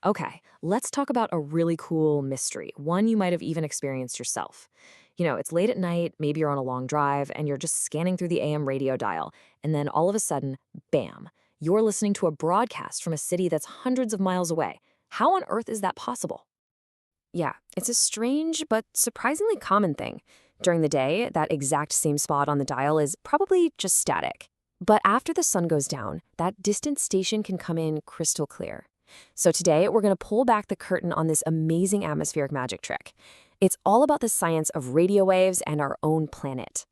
Okay, let's talk about a really cool mystery, one you might have even experienced yourself. It's late at night, maybe you're on a long drive, and you're just scanning through the AM radio dial, and then all of a sudden, bam, you're listening to a broadcast from a city that's hundreds of miles away. How on earth is that possible? Yeah, it's a strange but surprisingly common thing. During the day, that exact same spot on the dial is probably just static. But after the sun goes down, that distant station can come in crystal clear. So today, we're going to pull back the curtain on this amazing atmospheric magic trick. It's all about the science of radio waves and our own planet.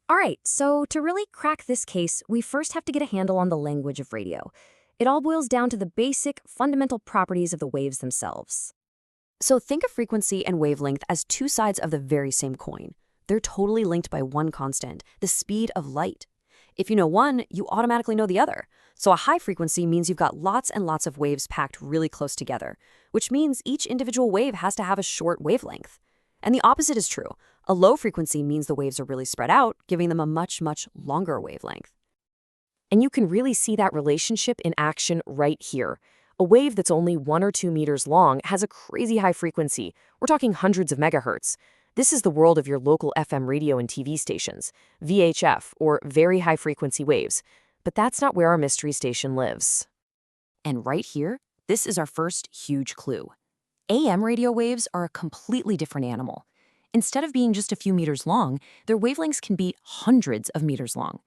All right, so to really crack this case, we first have to get a handle on the language of radio. It all boils down to the basic, fundamental properties of the waves themselves. So think of frequency and wavelength as two sides of the very same coin. They're totally linked by one constant, the speed of light. If you know one, you automatically know the other. So a high frequency means you've got lots and lots of waves packed really close together, which means each individual wave has to have a short wavelength. And the opposite is true. A low frequency means the waves are really spread out, giving them a much, much longer wavelength. And you can really see that relationship in action right here. A wave that's only 1 or 2 meters long has a crazy high frequency. We're talking hundreds of megahertz. This is the world of your local FM radio and TV stations, VHF, or very high frequency waves. But that's not where our mystery station lives. And right here, this is our first huge clue. AM radio waves are a completely different animal. Instead of being just a few meters long, their wavelengths can be hundreds of meters long.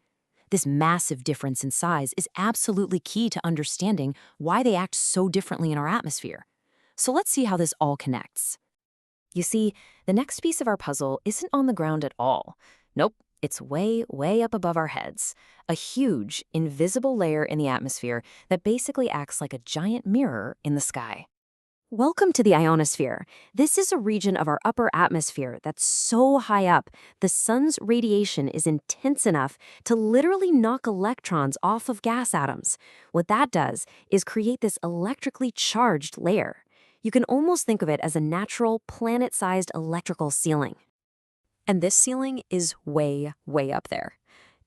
This massive difference in size is absolutely key to understanding why they act so differently in our atmosphere. So let's see how this all connects. You see, the next piece of our puzzle isn't on the ground at all. Nope, it's way, way up above our heads. A huge, invisible layer in the atmosphere that basically acts like a giant mirror in the sky. Welcome to the ionosphere. This is a region of our upper atmosphere that's so high up, the sun's radiation is intense enough to literally knock electrons off of gas atoms. What that does is create this electrically charged layer. You can almost think of it as a natural, planet-sized electrical ceiling. And this ceiling is way, way up there.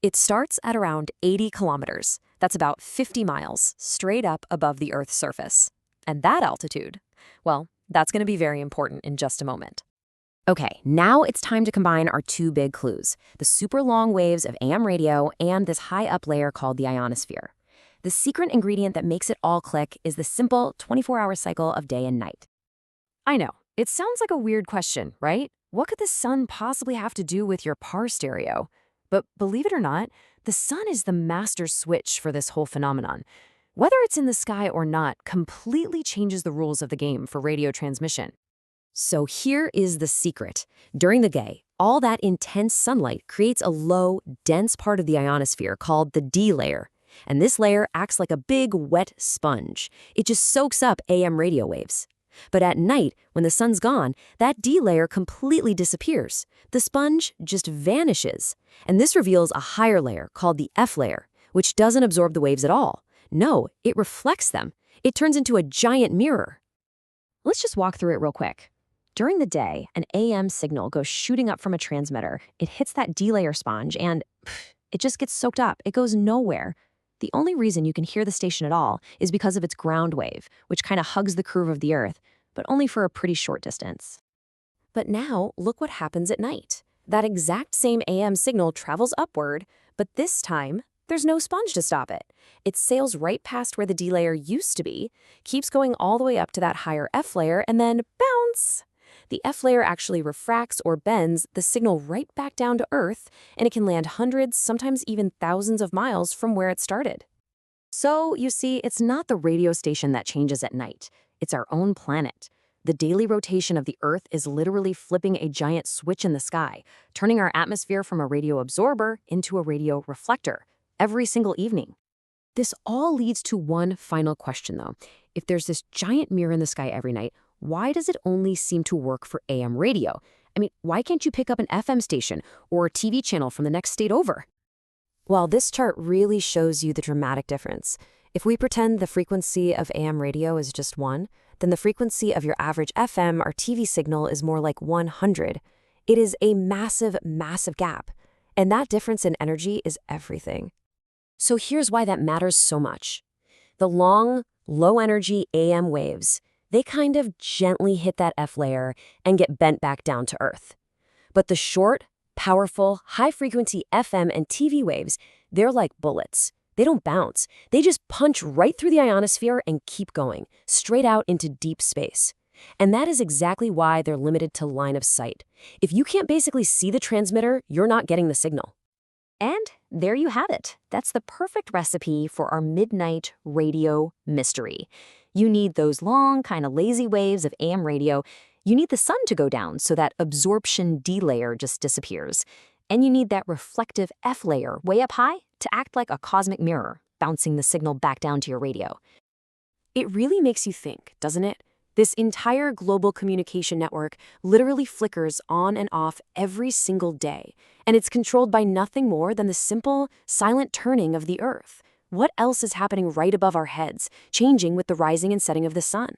It starts at around 80 kilometers. That's about 50 miles, straight up above the Earth's surface. And that altitude, well, that's going to be very important in just a moment. Okay, now it's time to combine our two big clues, the super long waves of AM radio and this high up layer called the ionosphere. The secret ingredient that makes it all click is the simple 24-hour cycle of day and night. I know, it sounds like a weird question, right? What could the sun possibly have to do with your par stereo? But believe it or not, the sun is the master switch for this whole phenomenon. Whether it's in the sky or not completely changes the rules of the game for radio transmission. So here is the secret. During the day, all that intense sunlight creates a low, dense part of the ionosphere called the D layer. And this layer acts like a big, wet sponge. It just soaks up AM radio waves. But at night, when the sun's gone, that D layer completely disappears. The sponge just vanishes. And this reveals a higher layer called the F layer, which doesn't absorb the waves at all. No, it reflects them. It turns into a giant mirror. Let's just walk through it real quick. During the day, an AM signal goes shooting up from a transmitter. It hits that D-layer sponge and it just gets soaked up. It goes nowhere. The only reason you can hear the station at all is because of its ground wave, which kind of hugs the curve of the Earth, but only for a pretty short distance. But now, look what happens at night. That exact same AM signal travels upward, but this time, there's no sponge to stop it. It sails right past where the D layer used to be, keeps going all the way up to that higher F layer, and then bounce! The F layer actually refracts or bends the signal right back down to Earth, and it can land hundreds, sometimes even thousands of miles from where it started. So, you see, it's not the radio station that changes at night. It's our own planet. The daily rotation of the Earth is literally flipping a giant switch in the sky, turning our atmosphere from a radio absorber into a radio reflector. Every single evening. This all leads to one final question, though. If there's this giant mirror in the sky every night, why does it only seem to work for AM radio? I mean, why can't you pick up an FM station or a TV channel from the next state over? Well, this chart really shows you the dramatic difference. If we pretend the frequency of AM radio is just 1, then the frequency of your average FM or TV signal is more like 100. It is a massive, massive gap. And that difference in energy is everything. So here's why that matters so much. The long, low-energy AM waves, they kind of gently hit that F layer and get bent back down to Earth. But the short, powerful, high-frequency FM and TV waves, they're like bullets. They don't bounce. They just punch right through the ionosphere and keep going, straight out into deep space. And that is exactly why they're limited to line of sight. If you can't basically see the transmitter, you're not getting the signal. And there you have it. That's the perfect recipe for our midnight radio mystery. You need those long, kind of lazy waves of AM radio. You need the sun to go down so that absorption D layer just disappears. And you need that reflective F layer way up high to act like a cosmic mirror, bouncing the signal back down to your radio. It really makes you think, doesn't it? This entire global communication network literally flickers on and off every single day, and it's controlled by nothing more than the simple, silent turning of the Earth. What else is happening right above our heads, changing with the rising and setting of the sun?